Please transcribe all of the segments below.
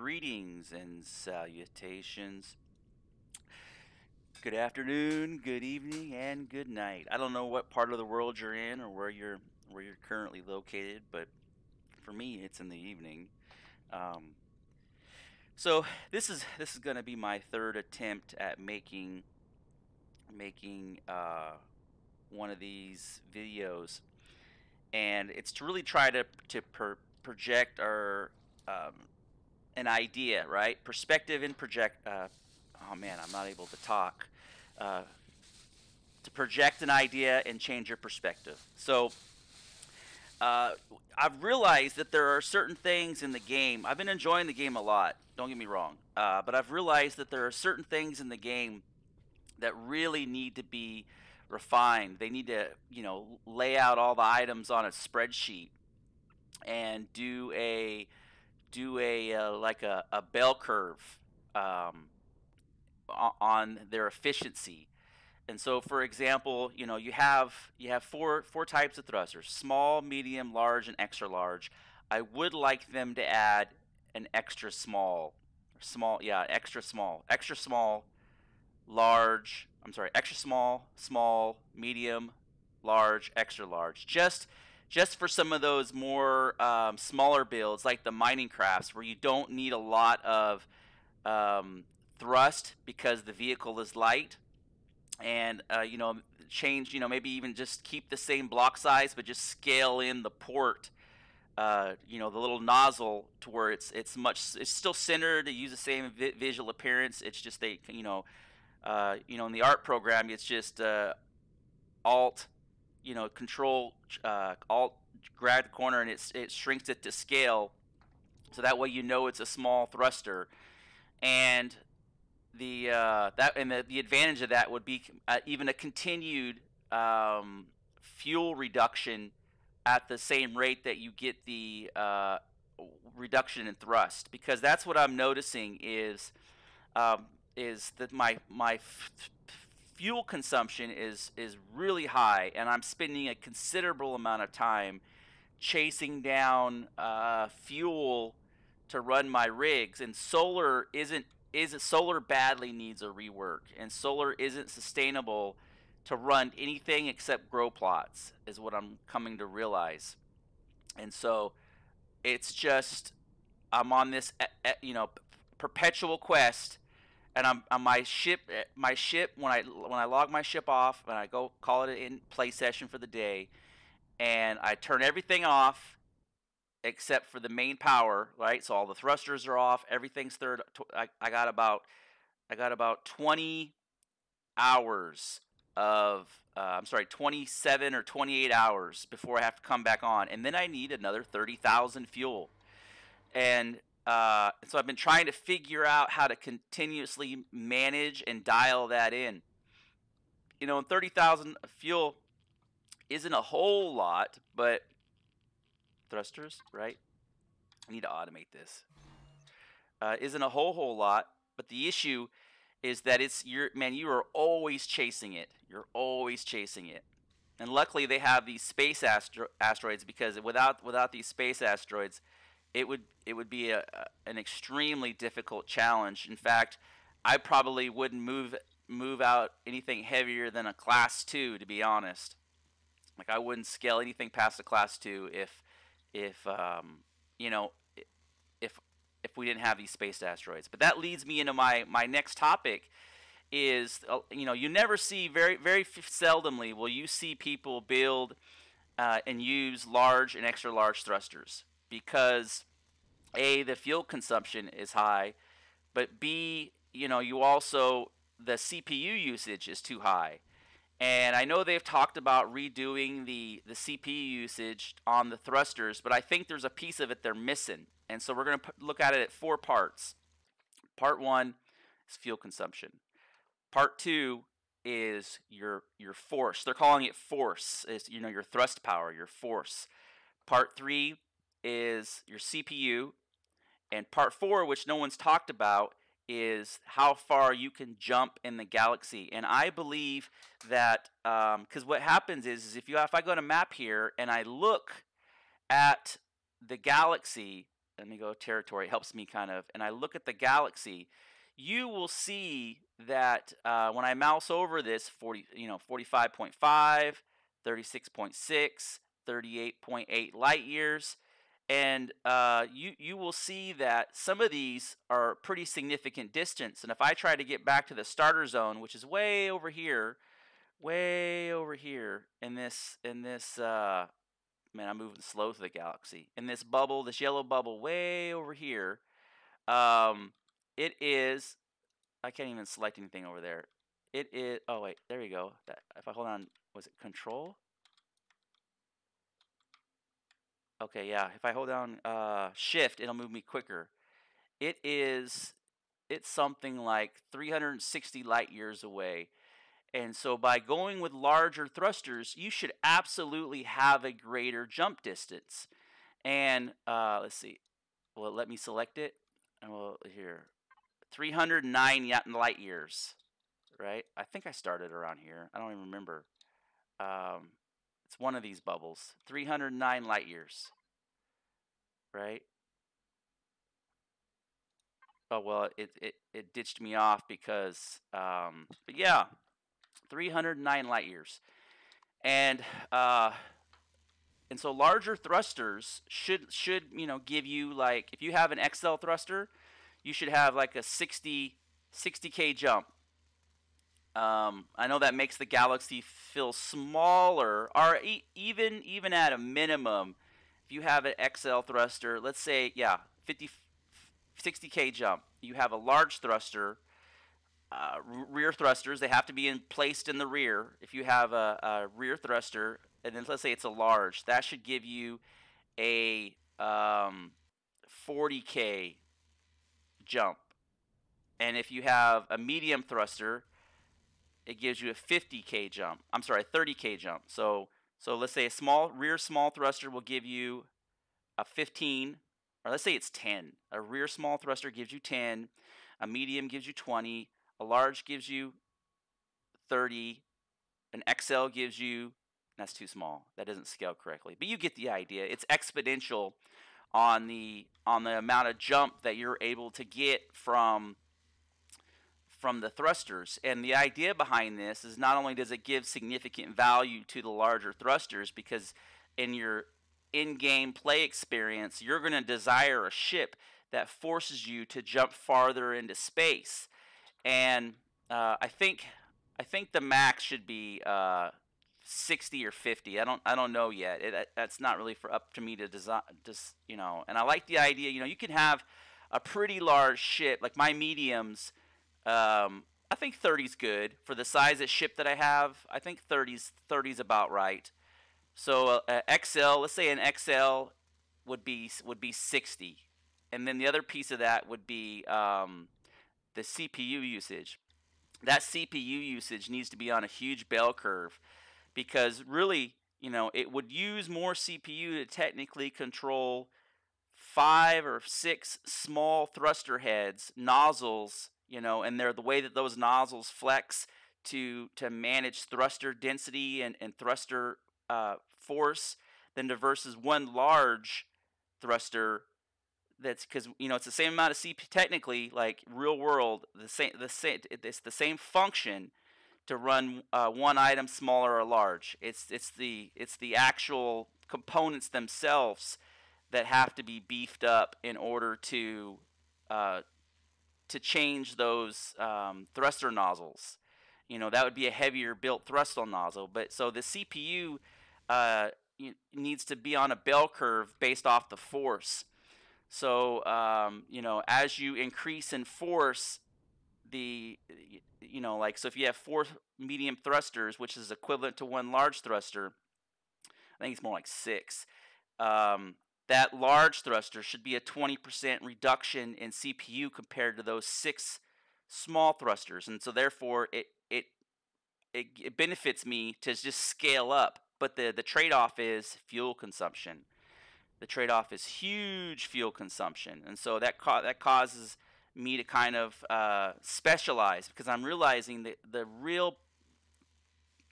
Greetings and salutations. Good afternoon, good evening, and good night. I don't know what part of the world you're in or where you're currently located, but for me, it's in the evening. Um, so this is going to be my third attempt at making one of these videos, and it's to really try to project our an idea, right? Perspective and project. Oh man, I'm not able to talk. Uh, to project an idea and change your perspective. So uh, I've realized that there are certain things in the game. I've been enjoying the game a lot. Don't get me wrong, but I've realized that there are certain things in the game that really need to be refined. They need to, lay out all the items on a spreadsheet and do a like a bell curve um, on their efficiency. And so, for example, you have four types of thrusters: small, medium, large, and extra large. I would like them to add an extra small, extra small, large. I'm sorry, extra small, small, medium, large, extra large. Just for some of those more smaller builds, like the mining crafts, where you don't need a lot of um, thrust because the vehicle is light, and change, maybe even just keep the same block size, but just scale in the port, the little nozzle, to where it's still centered to use the same visual appearance. It's just in the art program, it's just alt, control, alt, grab the corner, and it shrinks it to scale, so that way it's a small thruster. And the advantage of that would be even a continued fuel reduction at the same rate that you get the reduction in thrust, because that's what I'm noticing is that my fuel consumption is really high, and I'm spending a considerable amount of time chasing down fuel to run my rigs. And solar badly needs a rework, and solar isn't sustainable to run anything except grow plots, is what I'm coming to realize. And so it's just, I'm on this perpetual quest, and I'm on my ship when I log my ship off and I go call it in play session for the day, and I turn everything off except for the main power, right? So all the thrusters are off, everything's third. I got about 20 hours of I'm sorry, 27 or 28 hours before I have to come back on, and then I need another 30,000 fuel. And so I've been trying to figure out how to continuously manage and dial that in. 30,000 fuel isn't a whole lot, but thrusters, right? I need to automate this. Isn't a whole lot, but the issue is that you are always chasing it. You're always chasing it. And luckily they have these space asteroids, because without these space asteroids, it would be an extremely difficult challenge. In fact, I probably wouldn't move out anything heavier than a class 2, to be honest. Like, I wouldn't scale anything past a class 2 if you know if we didn't have these space asteroids. But that leads me into my next topic. Is you never see, very seldomly will you see people build and use large and extra large thrusters, because A, the fuel consumption is high, but B, you also, the CPU usage is too high. And I know they've talked about redoing the CPU usage on the thrusters, but I think there's a piece of it they're missing. And so we're going to look at it at 4 parts. Part 1 is fuel consumption. Part 2 is your force. They're calling it force. It's, your thrust power, your force. Part 3 is your CPU. And part 4, which no one's talked about, is how far you can jump in the galaxy. And I believe that because what happens is if I go to map here and I look at the galaxy, let me go territory. It helps me kind of, and I look at the galaxy, you will see that when I mouse over this 45.5, 36.6, 38.8 light years, and you will see that some of these are pretty significant distance. And if I try to get back to the starter zone, which is way over here in this man, I'm moving slow through the galaxy. In this bubble, this yellow bubble way over here, it is, I can't even select anything over there. It is, oh wait, there you go. That, if I hold on, was it control? Okay, yeah, if I hold down shift, it'll move me quicker. It's something like 360 light years away. And so by going with larger thrusters, you should absolutely have a greater jump distance. And let's see. Well, let me select it. And we'll here 309 light years, right? I think I started around here. I don't even remember. It's one of these bubbles. 309 light years, right? Oh well, it ditched me off because, but yeah, 309 light years, and so larger thrusters should give you, like, if you have an XL thruster, you should have like a 60K jump. I know that makes the galaxy feel smaller, or even at a minimum, if you have an XL thruster, let's say, yeah, 60K jump, you have a large thruster, rear thrusters, they have to be placed in the rear. If you have a rear thruster, and then let's say it's a large, that should give you a 40K jump. And if you have a medium thruster, it gives you a 50K jump. I'm sorry, a 30K jump. So let's say a rear small thruster will give you a 15, or let's say it's 10. A rear small thruster gives you 10, a medium gives you 20, a large gives you 30, an XL gives you, that's too small. That doesn't scale correctly. But you get the idea. It's exponential on the amount of jump that you're able to get from the thrusters. And the idea behind this is not only does it give significant value to the larger thrusters, because in your in-game play experience, you're going to desire a ship that forces you to jump farther into space. And I think the max should be 60 or 50. I don't know yet. That's not really up to me to design. Just, and I like the idea. You can have a pretty large ship, like my mediums. I think 30's good for the size of ship that I have. I think 30's about right. So XL, let's say an XL would be 60, and then the other piece of that would be the CPU usage. That CPU usage needs to be on a huge bell curve, because really, it would use more CPU to technically control 5 or 6 small thruster heads, nozzles, and they're the way that those nozzles flex to manage thruster density and thruster force, than to versus one large thruster. That's because it's the same amount of CPU technically, like real world, it's the same function to run one item smaller or large. It's the actual components themselves that have to be beefed up in order to change those thruster nozzles. That would be a heavier built thruster nozzle. But so the CPU needs to be on a bell curve based off the force. So as you increase in force, like, so if you have 4 medium thrusters, which is equivalent to one large thruster, I think it's more like 6. That large thruster should be a 20% reduction in CPU compared to those 6 small thrusters, and so therefore it benefits me to just scale up. But the trade-off is fuel consumption. The trade-off is huge fuel consumption, and so that causes me to kind of specialize, because I'm realizing that the real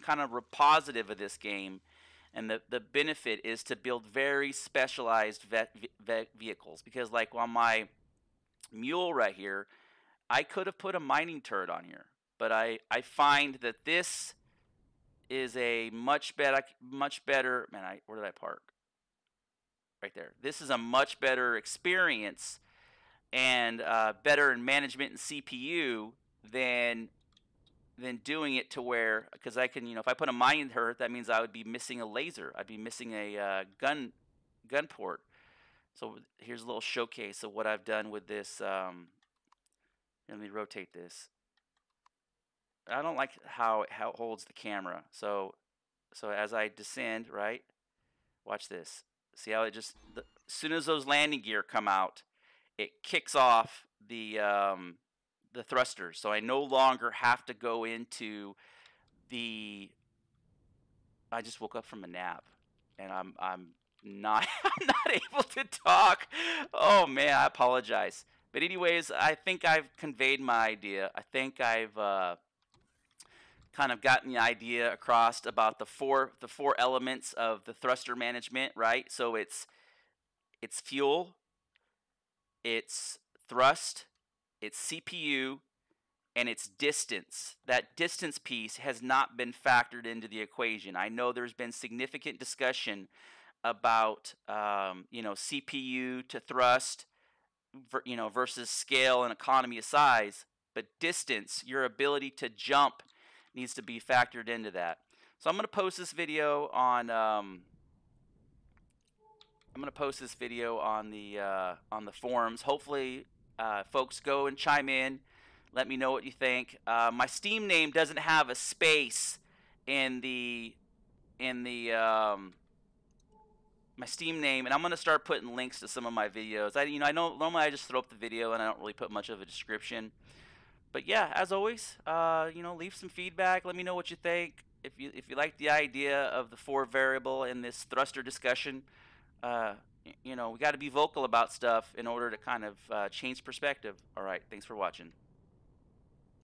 kind of positive of this game And the benefit is to build very specialized vehicles, because like on my mule right here, I could have put a mining turret on here, but I find that this is a much better, man, where did I park? Right there. This is a much better experience and better in management and CPU than doing it to where, because I can, if I put a mining turret, that means I would be missing a laser. I'd be missing a gun port. So here's a little showcase of what I've done with this. Let me rotate this. I don't like how it holds the camera. So as I descend, right? Watch this. See how it just, as soon as those landing gear come out, it kicks off the thrusters. So I no longer have to go into the. I just woke up from a nap, and I'm not I'm not able to talk. Oh man, I apologize. But anyways, I think I've conveyed my idea. I think I've kind of gotten the idea across about the four elements of the thruster management, right? So it's fuel, it's thrust, it's CPU, and it's distance. That distance piece has not been factored into the equation. I know there's been significant discussion about CPU to thrust, versus scale and economy of size, but distance, your ability to jump, needs to be factored into that. So I'm going to post this video on the forums. Hopefully folks go and chime in. Let me know what you think. My Steam name doesn't have a space in my Steam name, and I'm going to start putting links to some of my videos. I know normally I just throw up the video and I don't really put much of a description. But yeah, as always, leave some feedback. Let me know what you think. If you like the idea of the 4 variable in this thruster discussion, we got to be vocal about stuff in order to kind of change perspective. All right, thanks for watching.